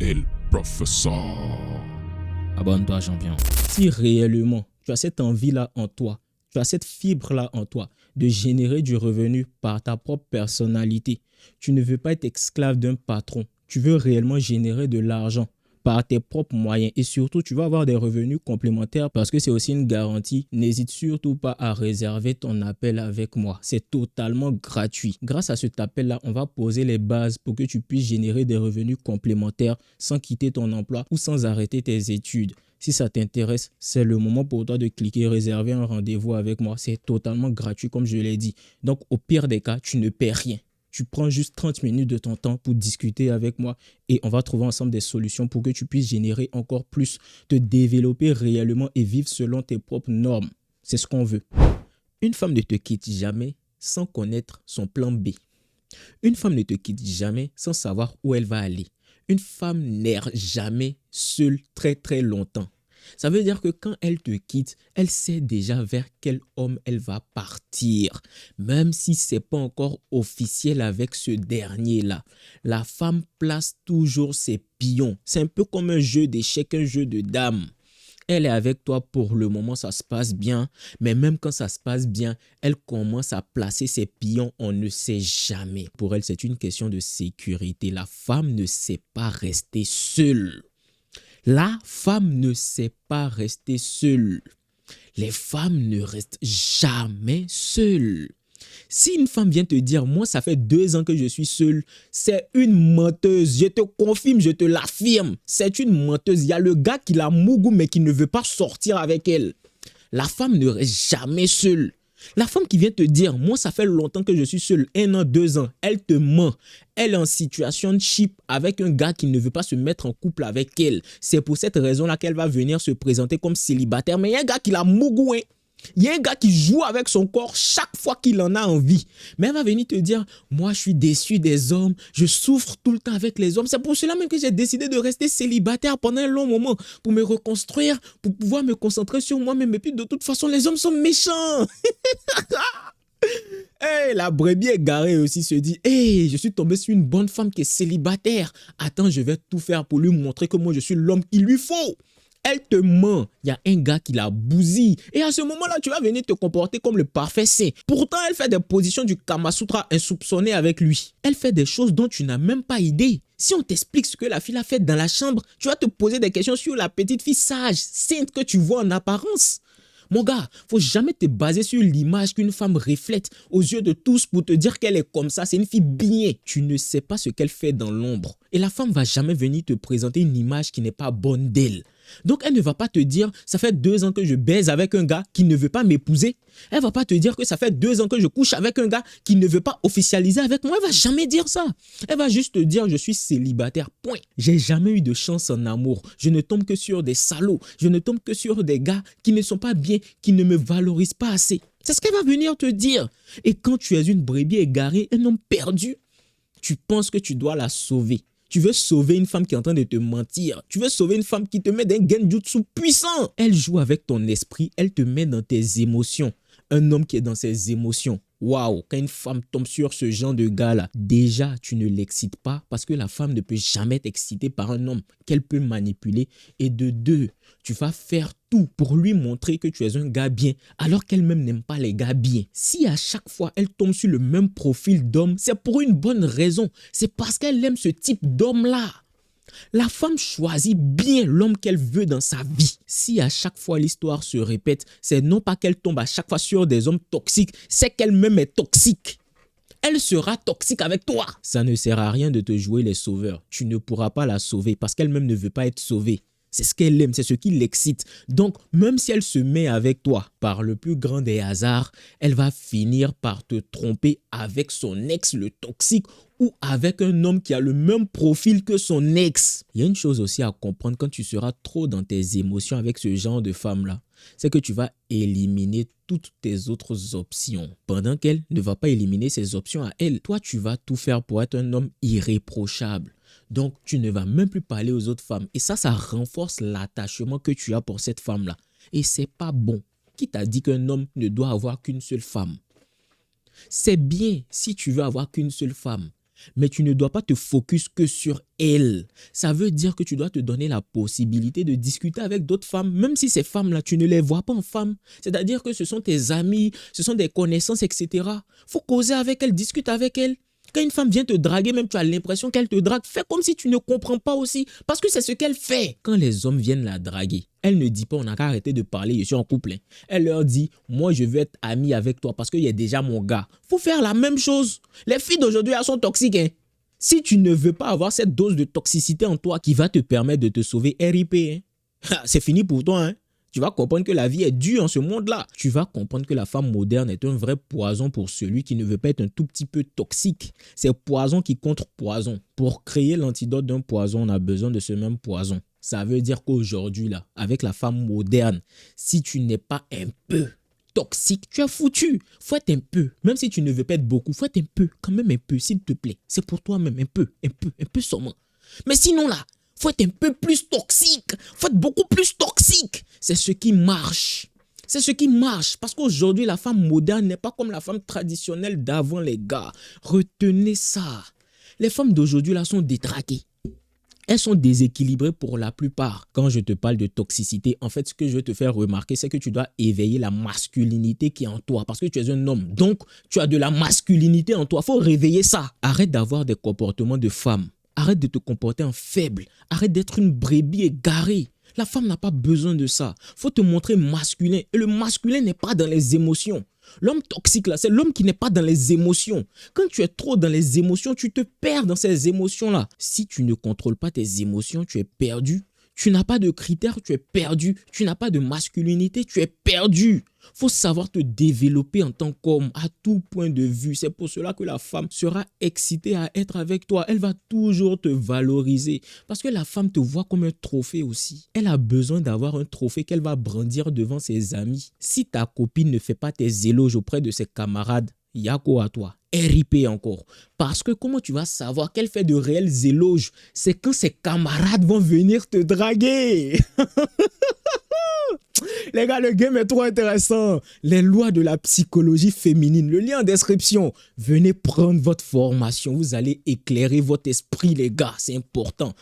El Professeur. Abonne-toi, champion. Si réellement tu as cette envie-là en toi, tu as cette fibre-là en toi de générer du revenu par ta propre personnalité, tu ne veux pas être esclave d'un patron, tu veux réellement générer de l'argent par tes propres moyens et surtout tu vas avoir des revenus complémentaires parce que c'est aussi une garantie. N'hésite surtout pas à réserver ton appel avec moi. C'est totalement gratuit. Grâce à cet appel-là, on va poser les bases pour que tu puisses générer des revenus complémentaires sans quitter ton emploi ou sans arrêter tes études. Si ça t'intéresse, c'est le moment pour toi de cliquer réserver un rendez-vous avec moi. C'est totalement gratuit comme je l'ai dit. Donc au pire des cas, tu ne paies rien. Tu prends juste 30 minutes de ton temps pour discuter avec moi et on va trouver ensemble des solutions pour que tu puisses générer encore plus, te développer réellement et vivre selon tes propres normes. C'est ce qu'on veut. Une femme ne te quitte jamais sans connaître son plan B. Une femme ne te quitte jamais sans savoir où elle va aller. Une femme n'erre jamais seule très très longtemps. Ça veut dire que quand elle te quitte, elle sait déjà vers quel homme elle va partir. Même si ce n'est pas encore officiel avec ce dernier-là. La femme place toujours ses pions. C'est un peu comme un jeu d'échecs, un jeu de dames. Elle est avec toi pour le moment, ça se passe bien. Mais même quand ça se passe bien, elle commence à placer ses pions, on ne sait jamais. Pour elle, c'est une question de sécurité. La femme ne sait pas rester seule. La femme ne sait pas rester seule. Les femmes ne restent jamais seules. Si une femme vient te dire, moi ça fait 2 ans que je suis seule, c'est une menteuse. Je te confirme, je te l'affirme. C'est une menteuse. Il y a le gars qui la mougou mais qui ne veut pas sortir avec elle. La femme ne reste jamais seule. La femme qui vient te dire, moi ça fait longtemps que je suis seule, 1 an, 2 ans, elle te ment. Elle est en situation de cheap avec un gars qui ne veut pas se mettre en couple avec elle. C'est pour cette raison-là qu'elle va venir se présenter comme célibataire. Mais il y a un gars qui la mougou, hein. Il y a un gars qui joue avec son corps chaque fois qu'il en a envie. Mais elle va venir te dire, moi je suis déçue des hommes, je souffre tout le temps avec les hommes. C'est pour cela même que j'ai décidé de rester célibataire pendant un long moment pour me reconstruire, pour pouvoir me concentrer sur moi-même. Et puis de toute façon, les hommes sont méchants. Hey, la brebis égarée aussi se dit, hey, je suis tombé sur une bonne femme qui est célibataire. Attends, je vais tout faire pour lui montrer que moi je suis l'homme qu'il lui faut. Elle te ment. Il y a un gars qui la bousille. Et à ce moment-là, tu vas venir te comporter comme le parfait saint. Pourtant, elle fait des positions du Kama Sutra insoupçonnées avec lui. Elle fait des choses dont tu n'as même pas idée. Si on t'explique ce que la fille a fait dans la chambre, tu vas te poser des questions sur la petite fille sage, sainte que tu vois en apparence. Mon gars, faut jamais te baser sur l'image qu'une femme reflète aux yeux de tous pour te dire qu'elle est comme ça. C'est une fille bien. Tu ne sais pas ce qu'elle fait dans l'ombre. Et la femme va jamais venir te présenter une image qui n'est pas bonne d'elle. Donc elle ne va pas te dire, ça fait 2 ans que je baise avec un gars qui ne veut pas m'épouser. Elle va pas te dire que ça fait 2 ans que je couche avec un gars qui ne veut pas officialiser avec moi. Elle va jamais dire ça. Elle va juste te dire, je suis célibataire, point. J'ai jamais eu de chance en amour. Je ne tombe que sur des salauds. Je ne tombe que sur des gars qui ne sont pas bien, qui ne me valorisent pas assez. C'est ce qu'elle va venir te dire. Et quand tu es une brebis égarée, un homme perdu, tu penses que tu dois la sauver. Tu veux sauver une femme qui est en train de te mentir. Tu veux sauver une femme qui te met d'un genjutsu puissant. Elle joue avec ton esprit. Elle te met dans tes émotions. Un homme qui est dans ses émotions. Waouh, quand une femme tombe sur ce genre de gars-là, déjà, tu ne l'excites pas parce que la femme ne peut jamais t'exciter par un homme qu'elle peut manipuler. Et de 2, tu vas faire tout pour lui montrer que tu es un gars bien alors qu'elle-même n'aime pas les gars bien. Si à chaque fois, elle tombe sur le même profil d'homme, c'est pour une bonne raison. C'est parce qu'elle aime ce type d'homme-là. La femme choisit bien l'homme qu'elle veut dans sa vie. Si à chaque fois l'histoire se répète, c'est non pas qu'elle tombe à chaque fois sur des hommes toxiques, c'est qu'elle-même est toxique. Elle sera toxique avec toi. Ça ne sert à rien de te jouer les sauveurs. Tu ne pourras pas la sauver parce qu'elle-même ne veut pas être sauvée. C'est ce qu'elle aime, c'est ce qui l'excite. Donc, même si elle se met avec toi, par le plus grand des hasards, elle va finir par te tromper avec son ex, le toxique, ou avec un homme qui a le même profil que son ex. Il y a une chose aussi à comprendre quand tu seras trop dans tes émotions avec ce genre de femme-là, c'est que tu vas éliminer toutes tes autres options. Pendant qu'elle ne va pas éliminer ses options à elle, toi, tu vas tout faire pour être un homme irréprochable. Donc, tu ne vas même plus parler aux autres femmes. Et ça renforce l'attachement que tu as pour cette femme-là. Et c'est pas bon. Qui t'a dit qu'un homme ne doit avoir qu'une seule femme? C'est bien si tu veux avoir qu'une seule femme. Mais tu ne dois pas te focus que sur elle. Ça veut dire que tu dois te donner la possibilité de discuter avec d'autres femmes, même si ces femmes-là, tu ne les vois pas en femmes. C'est-à-dire que ce sont tes amis, ce sont des connaissances, etc. Faut causer avec elles, discute avec elles. Quand une femme vient te draguer, même tu as l'impression qu'elle te drague, fais comme si tu ne comprends pas aussi, parce que c'est ce qu'elle fait. Quand les hommes viennent la draguer, elle ne dit pas on n'a qu'à arrêter de parler, je suis en couple. Elle leur dit moi je veux être amie avec toi parce qu'il y a déjà mon gars. Faut faire la même chose. Les filles d'aujourd'hui elles sont toxiques. Si tu ne veux pas avoir cette dose de toxicité en toi qui va te permettre de te sauver, RIP. C'est fini pour toi. Tu vas comprendre que la vie est dure en ce monde-là. Tu vas comprendre que la femme moderne est un vrai poison pour celui qui ne veut pas être un tout petit peu toxique. C'est poison qui contre poison. Pour créer l'antidote d'un poison, on a besoin de ce même poison. Ça veut dire qu'aujourd'hui, là, avec la femme moderne, si tu n'es pas un peu toxique, tu es foutu. Faut être un peu. Même si tu ne veux pas être beaucoup, faut être un peu. Quand même un peu, s'il te plaît. C'est pour toi-même, un peu seulement. Mais sinon, là, faut être un peu plus toxique. Faut être beaucoup plus toxique. C'est ce qui marche. C'est ce qui marche. Parce qu'aujourd'hui, la femme moderne n'est pas comme la femme traditionnelle d'avant, les gars. Retenez ça. Les femmes d'aujourd'hui, là, sont détraquées. Elles sont déséquilibrées pour la plupart. Quand je te parle de toxicité, en fait, ce que je veux te faire remarquer, c'est que tu dois éveiller la masculinité qui est en toi. Parce que tu es un homme. Donc, tu as de la masculinité en toi. Il faut réveiller ça. Arrête d'avoir des comportements de femme. Arrête de te comporter en faible. Arrête d'être une brebis égarée. La femme n'a pas besoin de ça. Faut te montrer masculin. Et le masculin n'est pas dans les émotions. L'homme toxique, là, c'est l'homme qui n'est pas dans les émotions. Quand tu es trop dans les émotions, tu te perds dans ces émotions-là. Si tu ne contrôles pas tes émotions, tu es perdu. Tu n'as pas de critères, tu es perdu. Tu n'as pas de masculinité, tu es perdu. Faut savoir te développer en tant qu'homme à tout point de vue. C'est pour cela que la femme sera excitée à être avec toi. Elle va toujours te valoriser parce que la femme te voit comme un trophée aussi. Elle a besoin d'avoir un trophée qu'elle va brandir devant ses amis. Si ta copine ne fait pas tes éloges auprès de ses camarades, yako à toi. RIP encore. Parce que comment tu vas savoir qu'elle fait de réels éloges? C'est quand ses camarades vont venir te draguer. Les gars, le game est trop intéressant. Les lois de la psychologie féminine, le lien en description. Venez prendre votre formation. Vous allez éclairer votre esprit, les gars. C'est important.